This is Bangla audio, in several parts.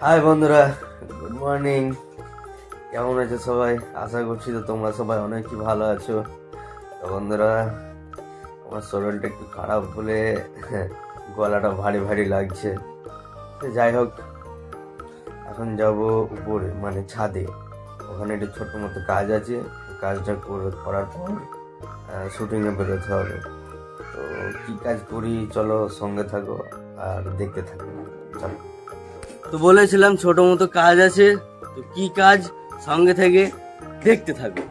হাই বন্ধুরা, গুড মর্নিং। কেমন আছো সবাই? আশা করছি তো তোমরা সবাই অনেকই ভালো আছো। তো বন্ধুরা, আমার শরীরটা একটু খারাপ বলে গলাটা ভারী ভারী লাগছে। যাই হোক, এখন যাব উপরে, মানে ছাদে। ওখানে একটু ছোট্ট মতো কাজ আছে, কাজটা করার পর শুটিংয়ে বেরোতে হবে। তো কী কাজ করি চলো সঙ্গে থাকো আর দেখতে থাকো। চলো, তো বলেছিলাম ছোট মতো কাজ আছে, তো কি কাজ সঙ্গে থেকে দেখতে থাকো।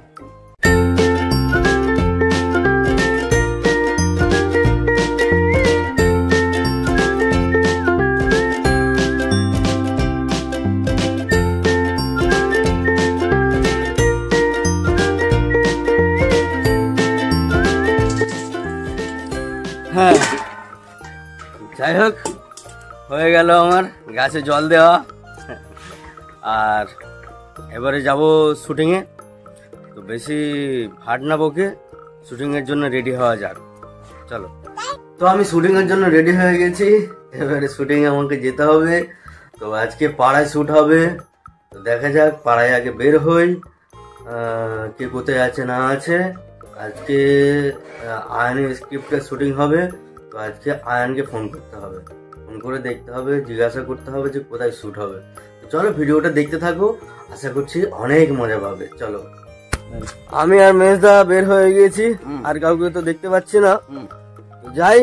হ্যাঁ, যাই হোক, হয়ে গেল আমার গাছে জল দেওয়া। আর এবারে যাব শুটিংয়ে। তো বেশি ভাট না বকে শুটিংয়ের জন্য রেডি হওয়া যাক। চলো, তো আমি শুটিংয়ের জন্য রেডি হয়ে গেছি। এবারে শুটিংয়ে আমাকে যেতে হবে। তো আজকে পাড়ায় শ্যুট হবে। তো দেখা যাক, পাড়ায় আগে বের হই, কে কোথায় আছে না আছে। আজকে আয়নের স্ক্রিপ্টের শুটিং হবে। তো আজকে আয়নকে ফোন করতে হবে, ফোন করে দেখতে হবে, জিজ্ঞাসা করতে হবে যে কোথায় শ্যুট হবে। চলো ভিডিওটা দেখতে থাকো, আশা করছি অনেক মজা পাবে। চলো, আমি আর মেজদা বের হয়ে গিয়েছি, আর কাউকে তো দেখতে পাচ্ছি না। যাই,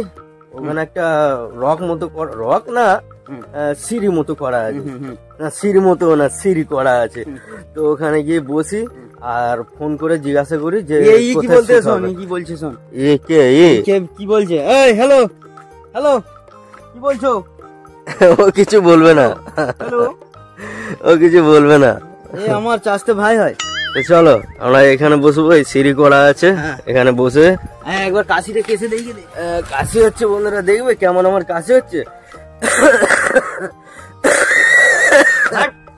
ওখানে একটা রক না সিঁড়ি মতো করা আছে, না সিঁড়ি মতো না সিঁড়ি করা আছে। তো ওখানে গিয়ে বসি আর ফোন করে জিজ্ঞাসা করি যে কি বলছে শোন, কি বলছে শোন। এ কে কি বলছে? এই হ্যালো হ্যালো, কি বলছো? ও কিছু বলবে না, ও কিছু বলবে না। আমার চাচতে ভাই হয়। তো চলো আমরা এখানে বসবো, এই সিঁড়ি করা আছে, এখানে বসে একবার কাশিটা কেসে দেখি। কাশি হচ্ছে বন্ধুরা, দেখবে কেমন আমার কাশি হচ্ছে।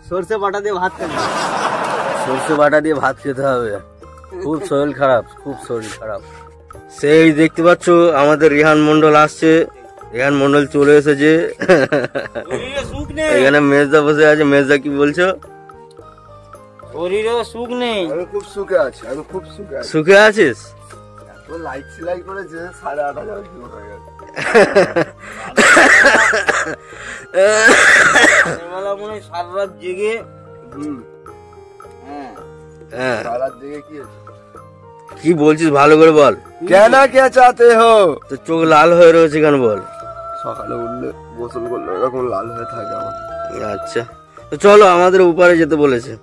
সরষে বাটা দিয়ে ভাত খেতে, সরষে বাটা দিয়ে ভাত খেতে হবে। খুব শরীর খারাপ, খুব শরীর খারাপ। সেই দেখতে পাচ্ছ আমাদের রিহান মন্ডল আসছে। রিহান মন্ডল চলে এসেছে। এখানে মেজদা বসে আছে। মেজদা কি বলছো? শরীরে সুখ নেই। আমি খুব সুখে আছি, আমি খুব সুখে আছি। সুখে আছিস? লাইট সিলাই করেছে 8,500 কিলো হয়ে গেছে। মনে হয় সারা রাত জেগে। সারা জেগে কি বলছিস ভালো করে বল। কেন কে চাতে হো? তো চোখ লাল হয়ে রয়েছে কেন বল? সকালে উঠলে গোসল করলে এরকম লাল হয়ে থাকে আমার। আচ্ছা, তো চলো, আমাদের উপরে যেতে বলেছে।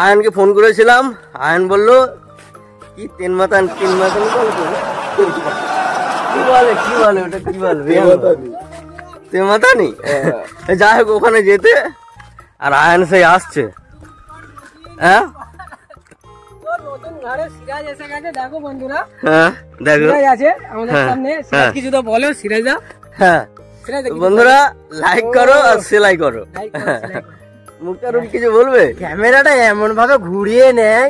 আয়নকে ফোন করেছিলাম, আয়ন বললো কি তিন মাতান কি বলে ওটা কি বলে তিন মাতানি। যাই হোক, ওখানে যেতে। আর আয়ন সেই আসছে। হ্যাঁ দেখো বন্ধুরা, হ্যাঁ দেখো কিছু তো বলো সিরাজা। হ্যাঁ বন্ধুরা, লাইক করো আর সেলাই করো। মুখটার কিছু বলবে? ক্যামেরাটা এমন ভাবে ঘুরিয়ে নেয়,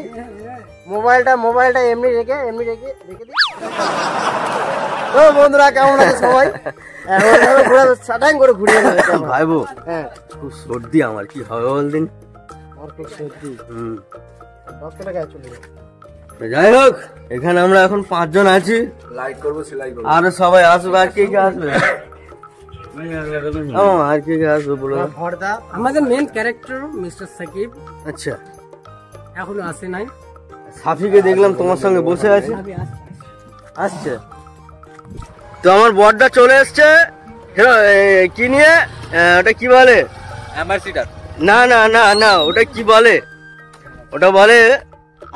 মোবাইলটা এমনি রেখে দিই। তো বন্ধুরা কেমন আছে সবাই? এমন করে ঘুরিয়ে নেয় ভাইবো। হ্যাঁ, খুব সর্দি আমার, কি হবে বলদিন? যাই হোক, এখানে আমরা এখন 5 জন আছি। লাইক করবো, সেলাই করবো, আর সবাই আসবে। আর কে কে আসবে? আর কে কে আসবে বলো? আমাদের মেন ক্যারেক্টার মিস্টার সাকিব আচ্ছা এখনো আসে নাই। সাফিকে দেখলাম তোমার সঙ্গে বসে আছে, আসছে। তো আমার বড়টা চলে এসছে। কি নিয়ে? ওটা কি বলে? অ্যাম্বাসিডার। না না না না, ওটা কি বলে? ওটা বলে,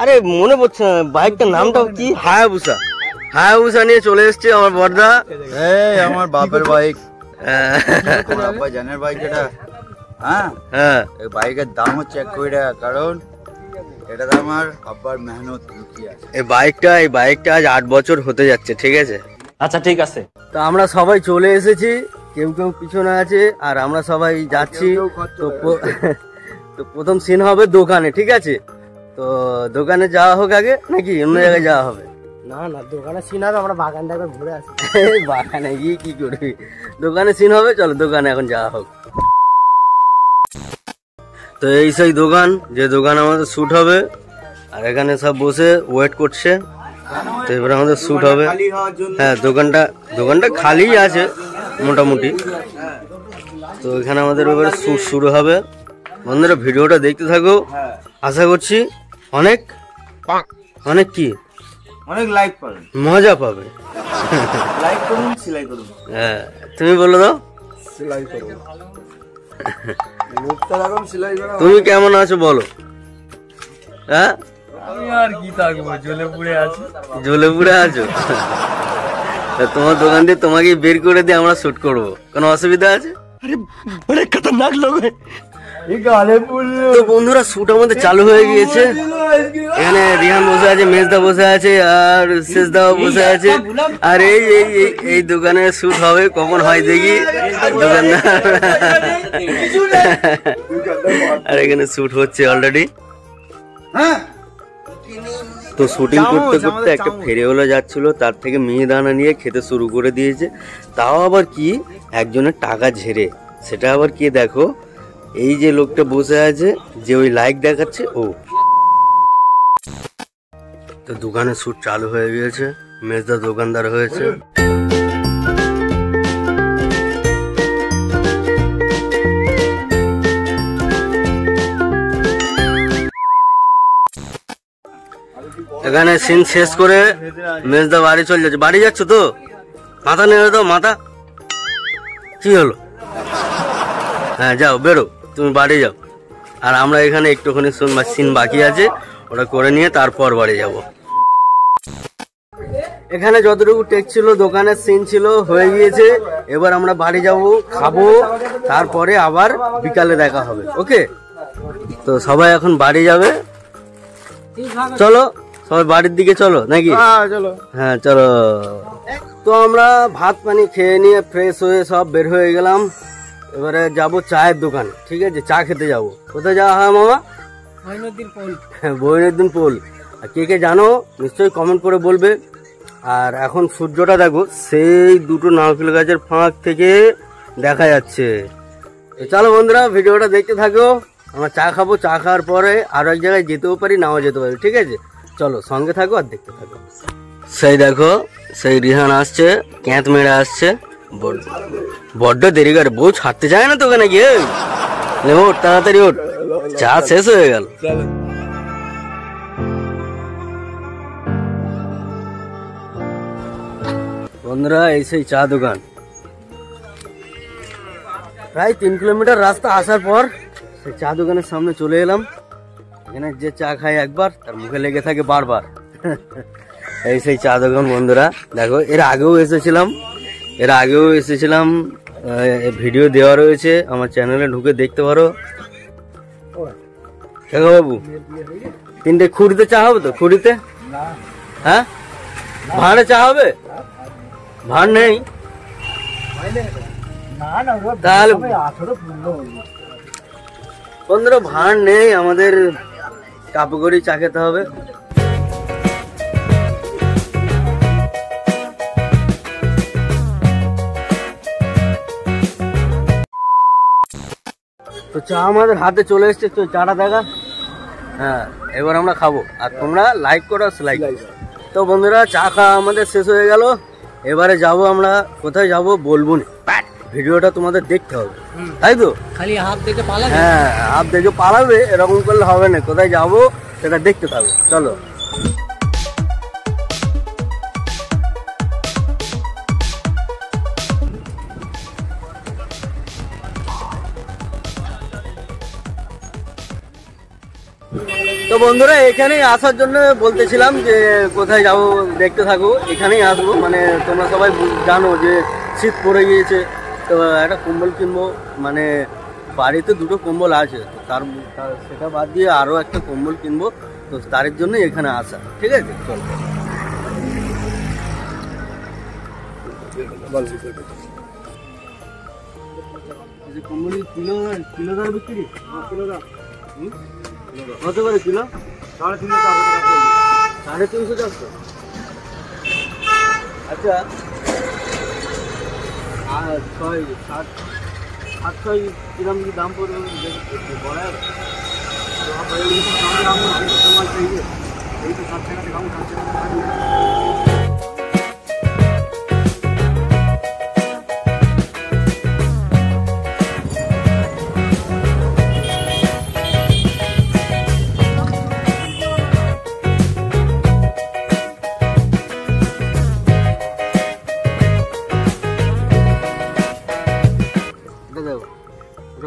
আরে মনে পড়ছে না বাইকটার নামটা কি। হায়াবুসা নিয়ে চলে এসছে আমার বড়দা। এই আমার বাপের বাইক, আব্বা জানের বাইক এটা। হ্যাঁ, এই বাইকের দাম হচ্ছে 1 কোটি টাকা, কারণ এটাতে আমার আব্বার মেহনত লুকিয়ে আছে। এই বাইকটা আজ 8 বছর হতে যাচ্ছে, ঠিক আছে? আচ্ছা ঠিক আছে। তো আমরা সবাই চলে এসেছি, কেউ কেউ পিছনে আছে আর আমরা সবাই যাচ্ছি। তো প্রথম সিন হবে দোকানে, ঠিক আছে? তো দোকানে যাওয়া হোক আগে নাকি অন্য জায়গায় যাওয়া হবে? না না, দোকানে সিন হবে, আমরা বাগানটা একবার ঘুরে আসি। বাগানে গিয়ে কি করবি? দোকানে সিন হবে, চলো দোকানে এখন যাওয়া হোক। তো এই সেই দোকান, যে দোকান আমাদের শুট হবে, আর এখানে সব বসে ওয়েট করছে। তো এবার আমাদের শুট হবে। হ্যাঁ, দোকানটা খালি আছে মোটামুটি। তো এখানে আমাদের এবারে শুট শুরু হবে। বন্ধুরা ভিডিওটা দেখতে থাকো, আশা করছি অনেক অনেক কি অনেক লাইক পাবেন, মজা পাবে। লাইক করুন, সেলাই করুন। হ্যাঁ, তুমি বলো দাও। সেলাই করবো, মুখটা এখন সেলাই করা। তুমি কেমন আছো বলো? হ্যাঁ, আমি আর কি থাকবো, জ্বলে পুড়ে আছি। জ্বলে পুড়ে আছো? তা তোমার দোকান দিয়ে তোমাকে বের করে দিয়ে আমরা শুট করবো, কোনো অসুবিধা আছে? আরে খতরনাক লোক। তো বন্ধুরা শুট আমাদের চালু হয়ে গিয়েছে। এখানে রিহান বসে আছে, মেজদা বসে আছে, আর শেষদাও বসে আছে। আর এই দোকানে শুট হবে, কখন হয় দেখি। দোকানদার আর এখানে শুট হচ্ছে অলরেডি। তো শুটিং করতে করতে একটা ফেরিওয়ালা যাচ্ছিল, তার থেকে মিহিদানা নিয়ে খেতে শুরু করে দিয়েছে। তাও আবার কি, একজনের টাকা ঝেড়ে। সেটা আবার কি দেখো, এই যে লোকটা বসে আছে, যে ওই লাইক দেখাচ্ছে ও। তো দোকানে শুট চালু হয়ে গিয়েছে, মেজদা দোকানদার হয়েছে। এখানে সিন শেষ করে মেজদা বাড়ি চলে যাচ্ছে। বাড়ি যাচ্ছ তো? মাথা নেড়ে দাও, মাথা। কি হলো? হ্যাঁ যাও, বেরো, তুমি বাড়ি যাও। আর আমরা এখানে একটুখানি সিন বাকি আছে, ওটা করে নিয়ে তারপর বাড়ি যাব। এখানে যতটুকু টেক ছিল, দোকানের সিন ছিল, হয়ে গিয়েছে। এবার আমরা বাড়ি যাব, খাবো, তারপরে আবার বিকালে দেখা হবে। ওকে, তো সবাই এখন বাড়ি যাবে। চলো সবাই বাড়ির দিকে চলো নাকি? হ্যাঁ চলো। তো আমরা ভাত পানি খেয়ে নিয়ে ফ্রেশ হয়ে সব বের হয়ে গেলাম। এবারে যাব চায়ের দোকানে, ঠিক আছে? চা খেতে যাব। কোথায় যাওয়া হয় মামা? বইনুদ্দিন পোল। আর কে কে জানো নিশ্চয়ই কমেন্ট করে বলবে। আর এখন সূর্যটা দেখো, সেই দুটো নারকেল গাছের ফাঁক থেকে দেখা যাচ্ছে। তো চলো বন্ধুরা ভিডিওটা দেখতে থাকো। আমরা চা খাবো, চা খাওয়ার পরে আরো এক জায়গায় যেতেও পারি, নাও যেতে পারি, ঠিক আছে? চলো সঙ্গে থাকো আর দেখতে থাকো। সেই দেখো, সেই রিহান আসছে, ক্যাঁত মেরে আসছে। বড্ড দেরি করে, বউ ছাড়তে চায় না তোকে নাকি? ওঠ তাড়াতাড়ি ওঠ, চা শেষ হয়ে গেল। বন্ধুরা এই সেই চা দোকান। প্রায় 3 কিলোমিটার রাস্তা আসার পর সেই চা দোকানের সামনে চলে এলাম। এখানে যে চা খায় একবার, তার মুখে লেগে থাকে বারবার। এই সেই চা দোকান বন্ধুরা। দেখো, এর আগেও এসেছিলাম, ভিডিও দেওয়া রয়েছে আমার চ্যানেলে, ঢুকে দেখতে পারো। দেখো বাবু, 3টে খুঁড়িতে চা হবে তো? খুঁড়িতে? হ্যাঁ, ভাঁড়ে চা হবে? ভাঁড় নেই তাহলে বন্ধুরা, ভাঁড় নেই, আমাদের কাপে করে চা খেতে হবে। তো চা আমাদের হাতে চলে এসছে, তো চাটা দেখা। হ্যাঁ, এবার আমরা খাবো, আর তোমরা লাইক করো, লাইক। তো বন্ধুরা চা খাওয়া আমাদের শেষ হয়ে গেল। এবারে যাব আমরা, কোথায় যাব বলবো না, ভিডিওটা তোমাদের দেখতে হবে, তাই তো? খালি হাত দেখে পালাবে? হ্যাঁ, হাত দেখে পালাবে, এরকম করলে হবে না। কোথায় যাব সেটা দেখতে থাকবে, চলো। তো বন্ধুরা এখানেই আসার জন্য বলতেছিলাম যে কোথায় যাব দেখতে থাকো, এখানেই আসবো। মানে তোমরা সবাই জানো যে শীত পড়ে গিয়েছে, তো একটা কম্বল কিনবো। মানে বাড়িতে 2টো কম্বল আছে, তো সেটা বাদ দিয়ে আরও একটা কম্বল কিনবো, তো তার জন্য এখানে আসা, ঠিক আছে? চলো। কম্বল কিলো দর বিক্রি? কত করে কিলো? 350 টাকা। 350 টাকা। আচ্ছা আর 6 7 800 কিরম কি দাম পড়বে বড় तो आप ये काम हमको सामान चाहिए यही तो 7 টাকা दिखाऊं 7 টাকা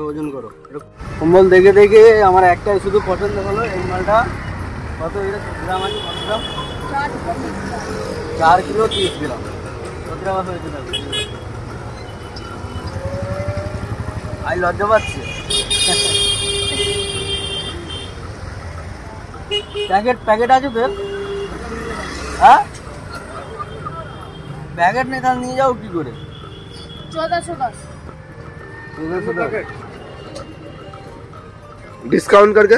ওজন করো কম্বল দেখে দেখে আমার একটাই শুধু পছন্দ হলো এই মালটা কত এটা গ্রাম আছে কত গ্রাম 4 কিলো 30 গ্রাম কত টাকা হয়েছে আই লজ্জা পাচ্ছি প্যাকেট আছে তোর হ্যাঁ প্যাকেট নেই তাহলে নিয়ে যাও কি করে 1410 डिस्काउंट करके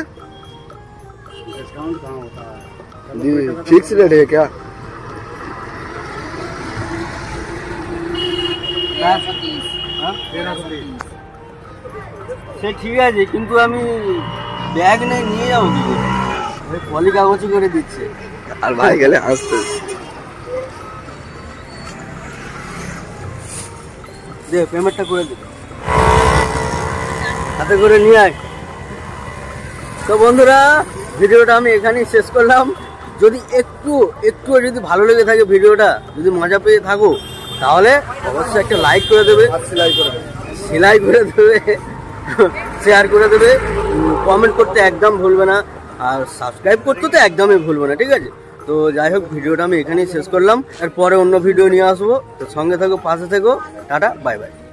डिस्काउंट कहाँ होता है जी फिक्स रेट है क्या? সে ঠিক আছে কিন্তু আমি ব্যাগ নেই নিয়ে যাবো কি করে পলি কাগজ করে দিচ্ছে আর ভাই গেলে আসতে দে পেমেন্টটা করে দে হাতে করে নিয়ে আয় তো বন্ধুরা ভিডিওটা আমি এখানেই শেষ করলাম যদি একটু যদি ভালো লেগে থাকে ভিডিওটা যদি মজা পেয়ে থাকো তাহলে অবশ্যই একটা লাইক করে দেবে সেলাই করে দেবে শেয়ার করে দেবে কমেন্ট করতে একদম ভুলবে না আর সাবস্ক্রাইব করতে তো একদমই ভুলবে না ঠিক আছে তো যাই হোক ভিডিওটা আমি এখানেই শেষ করলাম এর পরে অন্য ভিডিও নিয়ে আসবো তো সঙ্গে থাকো পাশে থেকো টাটা বাই বাই